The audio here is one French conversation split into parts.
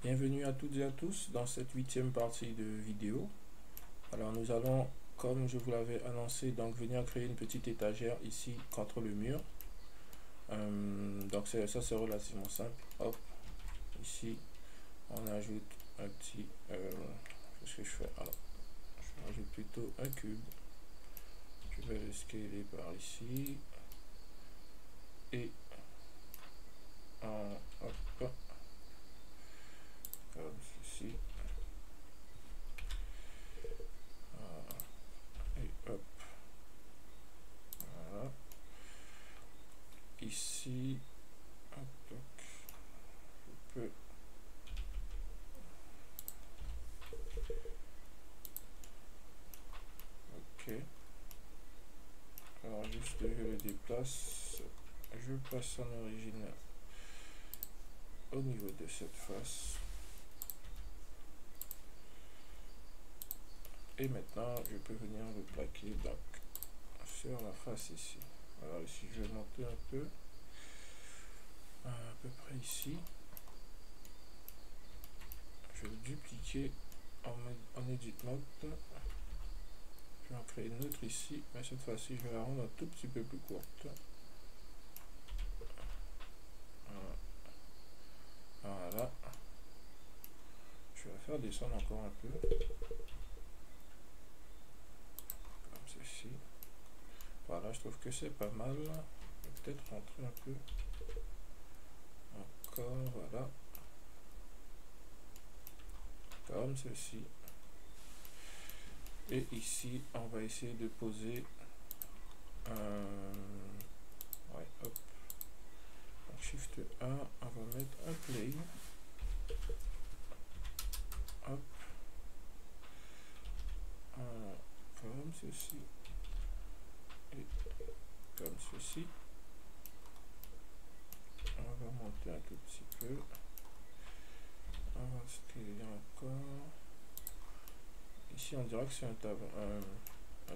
Bienvenue à toutes et à tous dans cette 8e partie de vidéo. Alors nous allons, comme je vous l'avais annoncé, donc venir créer une petite étagère ici contre le mur. Donc ça c'est relativement simple. Hop, ici on ajoute un petit... qu'est-ce que je fais? Alors, je rajoute plutôt un cube. Je vais le scaler par ici. Et hop, comme ceci. Et hop, voilà. Ici, hop, donc, je peux ok. Alors juste je le déplace, je passe en origine au niveau de cette face. Et maintenant je peux venir le plaquer donc sur la face ici. Alors ici je vais monter un peu, à peu près ici. Je vais le dupliquer en edit mode. Je vais en créer une autre ici, mais cette fois-ci je vais la rendre un tout petit peu plus courte. Voilà. Je vais la faire descendre encore un peu. Comme ceci. Voilà, je trouve que c'est pas mal. Je vais peut-être rentrer un peu. Encore, voilà. Comme ceci. Et ici, on va essayer de poser ouais, hop. Shift 1, on va mettre un plane. Hop. Comme ceci. Et comme ceci. On va monter un tout petit peu. On va scaler encore. Ici, on dirait que c'est un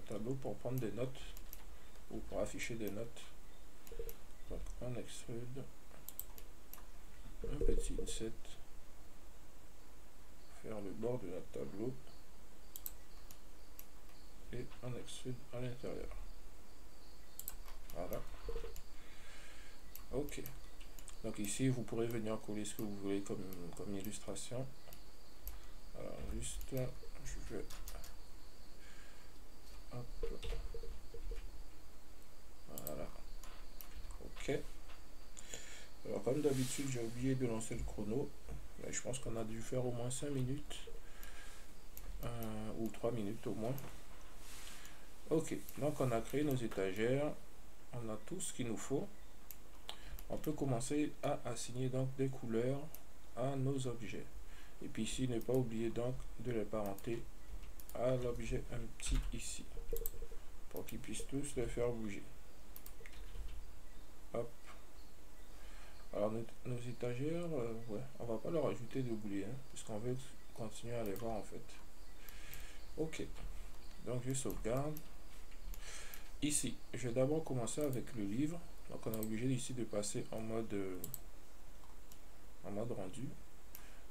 tableau pour prendre des notes ou pour afficher des notes. Donc, on extrude un petit inset, faire le bord de notre tableau et on extrude à l'intérieur. Voilà. Ok. Donc ici, vous pourrez venir coller ce que vous voulez comme illustration. Alors, juste, je vais... Hop. Voilà. Ok. Alors, comme d'habitude, j'ai oublié de lancer le chrono. Mais je pense qu'on a dû faire au moins 5 minutes. Ou 3 minutes au moins. Ok. Donc, on a créé nos étagères. On a tout ce qu'il nous faut. On peut commencer à assigner donc des couleurs à nos objets. Et puis ici, ne pas oublier donc de les parenter à l'objet un petit ici. Pour qu'ils puissent tous les faire bouger. Hop. Alors nos étagères, ouais, on va pas leur ajouter de boulet, hein, puisqu'on veut continuer à les voir en fait. Ok. Donc je sauvegarde. Ici, je vais d'abord commencer avec le livre. Donc on est obligé ici de passer en mode rendu.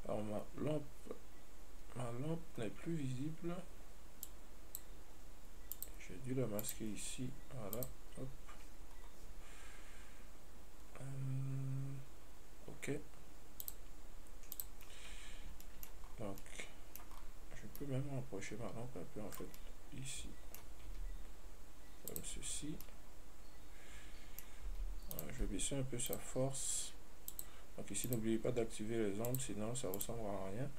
Alors ma lampe n'est plus visible. J'ai dû la masquer ici. Voilà. Hop. Ok. Donc je peux même rapprocher ma lampe un peu en fait ici. Comme ceci. Je vais baisser un peu sa force. Donc ici, n'oubliez pas d'activer les ombres, sinon ça ressemblera à rien.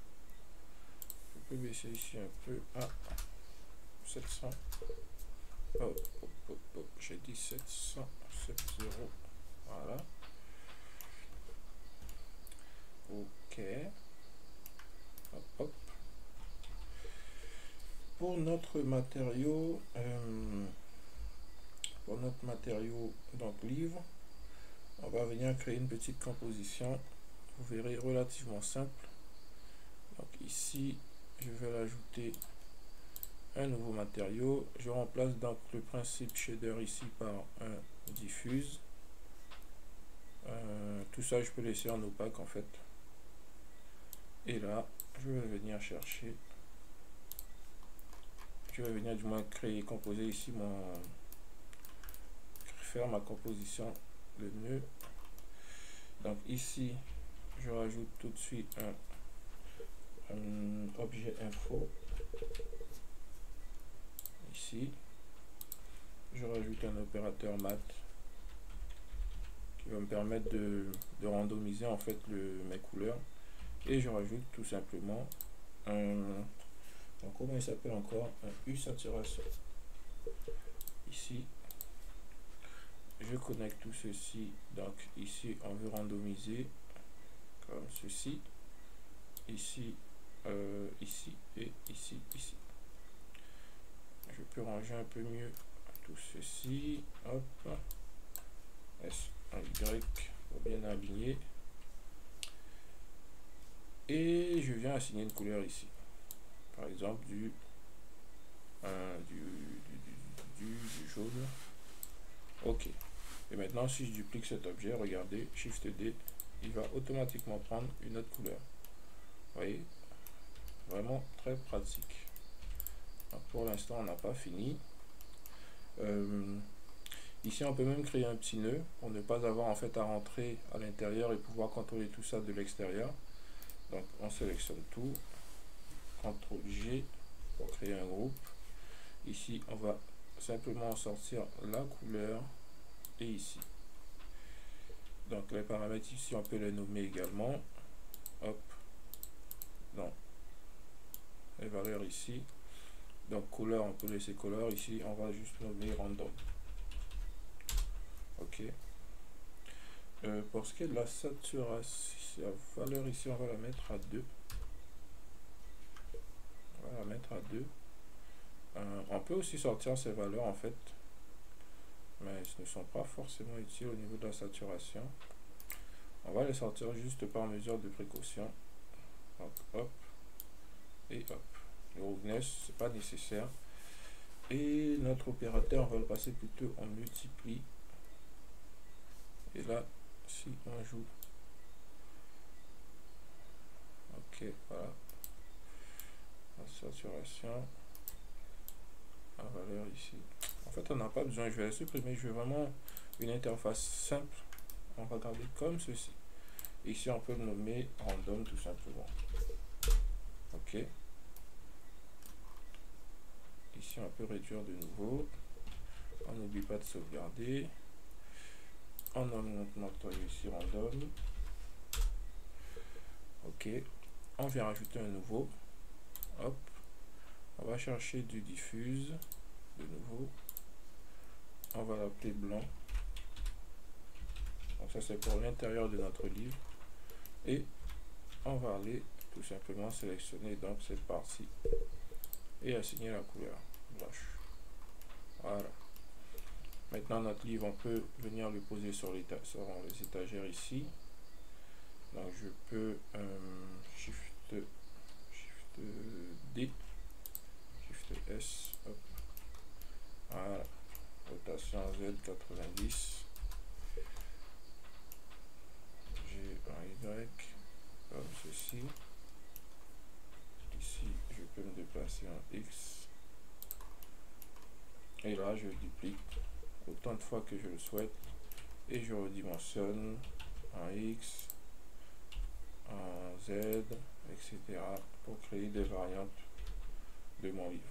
Je peux baisser ici un peu à 700. J'ai dit 700, 70. Voilà. Ok. Hop, hop. Pour notre matériau, donc livre, on va venir créer une petite composition. Vous verrez relativement simple. Donc ici, je vais l'ajouter un nouveau matériau. Je remplace donc le principe shader ici par un diffuse. Tout ça je peux laisser en opaque en fait. Et là, je vais venir chercher, je vais venir du moins créer, composer ici faire ma composition le nœud. Donc ici, je rajoute tout de suite un objet info. Ici, je rajoute un opérateur mat qui va me permettre de randomiser en fait mes couleurs. Et je rajoute tout simplement donc comment il s'appelle encore, un U saturation. Ici, je connecte tout ceci. Donc ici, on veut randomiser comme ceci. Ici, ici et ici, ici. Je peux ranger un peu mieux tout ceci. Hop. S, un Y pour bien aligner. Et je viens assigner une couleur ici. Par exemple du jaune. Ok. Et maintenant, si je duplique cet objet, regardez, Shift D, il va automatiquement prendre une autre couleur. Vous voyez, vraiment très pratique. Donc pour l'instant, on n'a pas fini. Ici, on peut même créer un petit nœud pour ne pas avoir en fait à rentrer à l'intérieur et pouvoir contrôler tout ça de l'extérieur. Donc, on sélectionne tout. CTRL G pour créer un groupe. Ici, on va simplement sortir la couleur et ici. Donc, les paramètres ici, on peut les nommer également. Hop. Non. Les valeurs ici. Donc, couleur, on peut laisser couleur. Ici, on va juste nommer random. Ok. Pour ce qui est de la saturation, la valeur ici, on va la mettre à 2. On va la mettre à 2. On peut aussi sortir ces valeurs en fait, mais elles ne sont pas forcément utiles au niveau de la saturation. On va les sortir juste par mesure de précaution. Donc hop et hop. Le roughness, c'est pas nécessaire. Et notre opérateur, on va le passer plutôt en multiplie. Et là, si on joue, ok, voilà, la saturation, la valeur ici. En fait, on n'a pas besoin, je vais la supprimer. Je veux vraiment une interface simple. On va garder comme ceci. Ici, on peut le nommer random tout simplement. Ok. Ici, on peut réduire de nouveau. On n'oublie pas de sauvegarder. On nomme notre ici random. Ok. On vient rajouter un nouveau. Hop. On va chercher du diffuse. De nouveau. On va l'appeler blanc. Donc ça, c'est pour l'intérieur de notre livre. Et on va aller tout simplement sélectionner donc cette partie et assigner la couleur blanche. Voilà. Maintenant, notre livre, on peut venir le poser sur les étagères ici. Donc, je peux Shift D, Shift S, hop. Voilà. Rotation Z 90. J'ai un Y, comme ceci. Ici, je peux me déplacer en X. Et là, je duplique autant de fois que je le souhaite. Et je redimensionne en X, en Z, etc. pour créer des variantes de mon livre.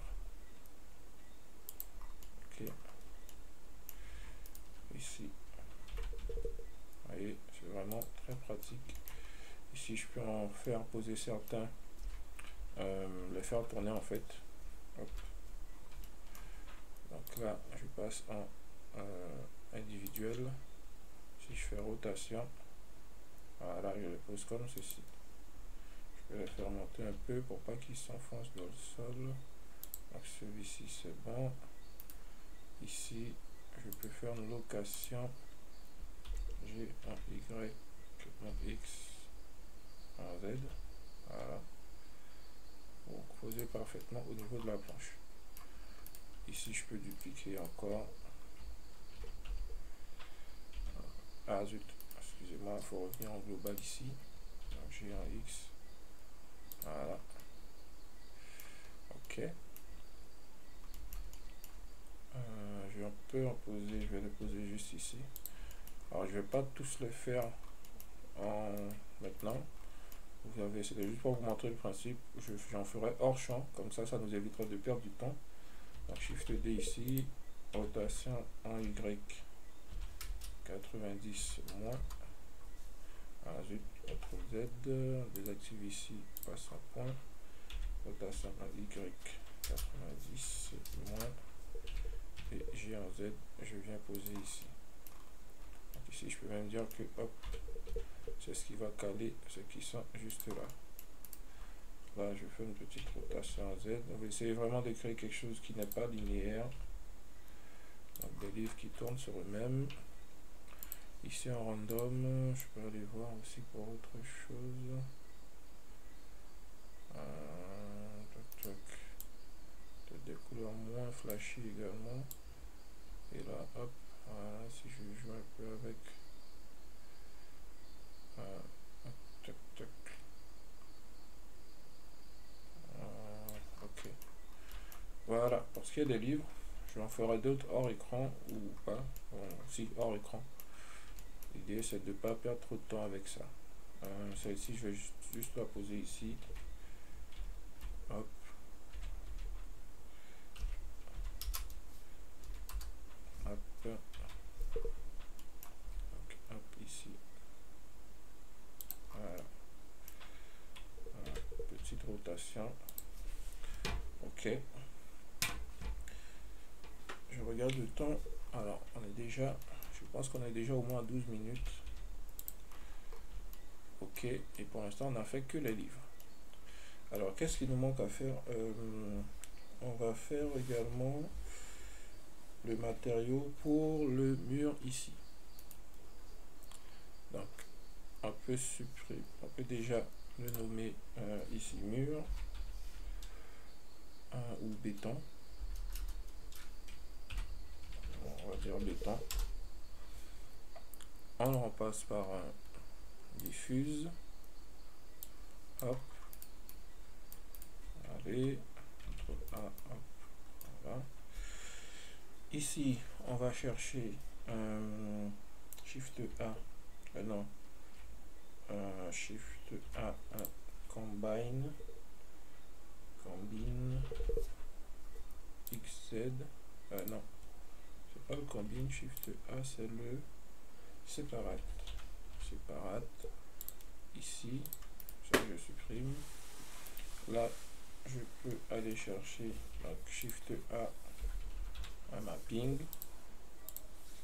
Ok. Ici. Vous voyez, c'est vraiment très pratique. Ici, je peux en faire poser certains, les faire tourner en fait. Hop. Donc là, je passe en individuel. Si je fais rotation, voilà, je le pose comme ceci. Je peux les faire monter un peu pour pas qu'ils s'enfoncent dans le sol. Donc celui-ci c'est bon. Ici, je peux faire une location. J'ai un Y, un X, un Z. Voilà. Pour poser parfaitement au niveau de la planche. Ici, je peux dupliquer encore. Ah zut, excusez-moi, il faut revenir en global ici. Donc j'ai un X, ok. Je vais un peu en poser, je vais le poser juste ici. Alors je vais pas tous le faire en maintenant. Vous avez, c'était juste pour vous montrer le principe. J'en ferai hors champ, comme ça nous évitera de perdre du temps. Donc Shift D ici, rotation en Y 90 moins. Ensuite, CTRL Z, désactive ici, passe en point, rotation en Y 90 moins, et G en Z, je viens poser ici. Donc ici, je peux même dire que hop, c'est ce qui va caler ceux qui sont juste là. Là, je fais une petite rotation en Z. On va essayer vraiment de créer quelque chose qui n'est pas linéaire. Donc des livres qui tournent sur eux-mêmes. Ici en random, je peux aller voir aussi pour autre chose. Tac, tac. Peut-être des couleurs moins flashy également. Et là, hop, voilà, si je joue un peu avec. Tac, tac. Ok. Voilà, pour ce qui est des livres, je en ferai d'autres hors écran ou pas. Bon, si, hors écran. L'idée c'est de ne pas perdre trop de temps avec ça. Celle-ci, je vais juste la poser ici. Hop. Hop. Donc, hop, ici. Voilà. Voilà. Petite rotation. Ok. Je regarde le temps. Alors, on est déjà... Je pense qu'on est déjà au moins à 12 minutes. Ok. Et pour l'instant, on n'a fait que les livres. Alors, qu'est-ce qu'il nous manque à faire? On va faire également le matériau pour le mur ici. Donc, on peut supprimer, on peut déjà le nommer ici mur ou béton. On va dire béton. On le remplace par un diffuse. Hop. Allez. A, hop. Voilà. Ici, on va chercher Shift A. Non. Shift A, combine XZ. Non, c'est pas le combine. Shift A, c'est le séparate. Séparate. Ici, ça je supprime. Là, je peux aller chercher donc Shift A, un mapping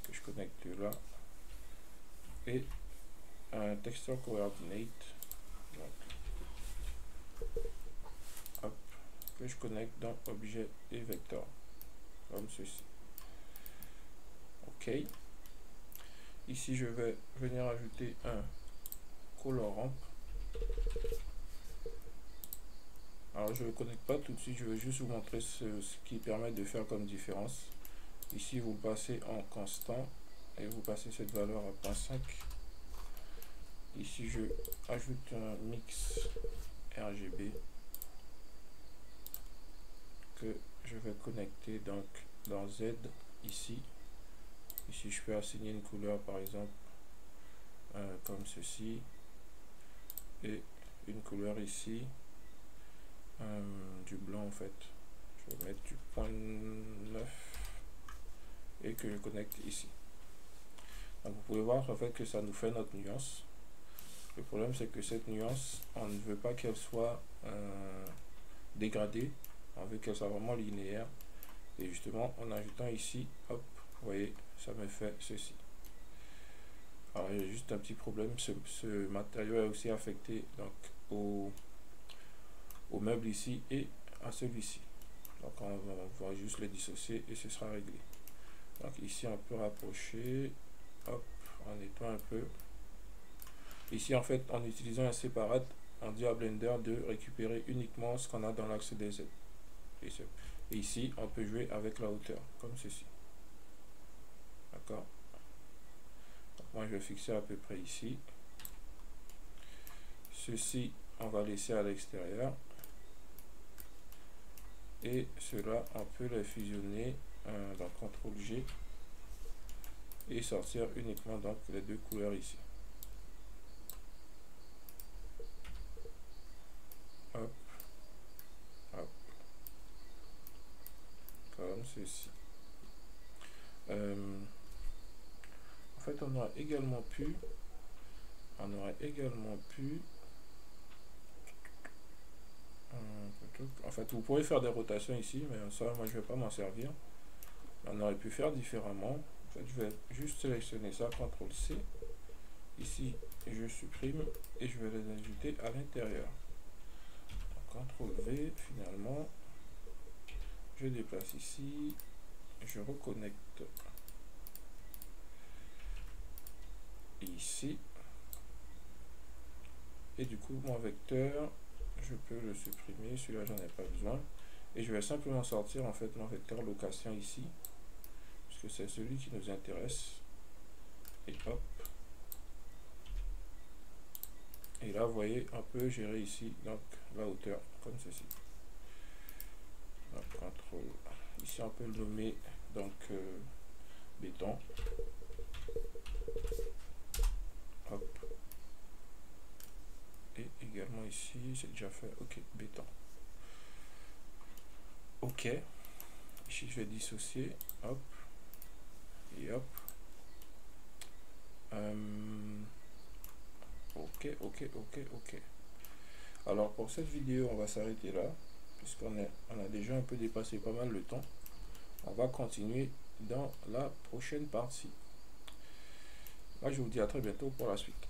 que je connecte là et un texture coordinate. Donc, hop, que je connecte dans objet et vecteur comme ceci. Ok. Ici, je vais venir ajouter un colorant. Alors, je ne le connecte pas tout de suite. Je vais juste vous montrer ce qui permet de faire comme différence. Ici, vous passez en constant et vous passez cette valeur à 0.5. Ici, je ajoute un mix RGB que je vais connecter donc dans Z ici. Ici, je peux assigner une couleur, par exemple, comme ceci, et une couleur ici, du blanc en fait. Je vais mettre du 0.9 et que je connecte ici. Donc, vous pouvez voir en fait que ça nous fait notre nuance. Le problème, c'est que cette nuance, on ne veut pas qu'elle soit dégradée. On veut qu'elle soit vraiment linéaire. Et justement, en ajoutant ici, hop, vous voyez, ça me fait ceci. Alors, il y a juste un petit problème. Ce matériau est aussi affecté donc au meuble ici et à celui-ci. Donc, on va juste les dissocier et ce sera réglé. Donc, ici, on peut rapprocher. Hop, en nettoie un peu. Ici, en fait, en utilisant un séparate, on dit à Blender de récupérer uniquement ce qu'on a dans l'axe des Z. Et ici, on peut jouer avec la hauteur, comme ceci. D'accord? Moi, je vais fixer à peu près ici. Ceci, on va laisser à l'extérieur. et cela on peut les fusionner dans CTRL G et sortir uniquement donc les deux couleurs ici. Hop, hop, comme ceci. En fait, on aurait également pu en fait, vous pouvez faire des rotations ici, mais ça, moi, je vais pas m'en servir. On aurait pu faire différemment. En fait, je vais juste sélectionner ça, CTRL C. Ici, je supprime et je vais les ajouter à l'intérieur. CTRL V, finalement, je déplace ici, je reconnecte ici, et du coup, mon vecteur, je peux le supprimer, celui-là, j'en ai pas besoin, et je vais simplement sortir en fait mon vecteur location ici, puisque c'est celui qui nous intéresse, et hop. Et là, vous voyez, on peut gérer ici donc la hauteur comme ceci. Donc, CTRL. Ici, on peut le nommer donc béton. Hop. Et également ici, c'est déjà fait. Ok, béton. Ok. Ici, je vais dissocier. Hop. Et hop. Ok. Alors pour cette vidéo, on va s'arrêter là, puisqu'on a déjà un peu dépassé pas mal le temps. On va continuer dans la prochaine partie. Moi, je vous dis à très bientôt pour la suite.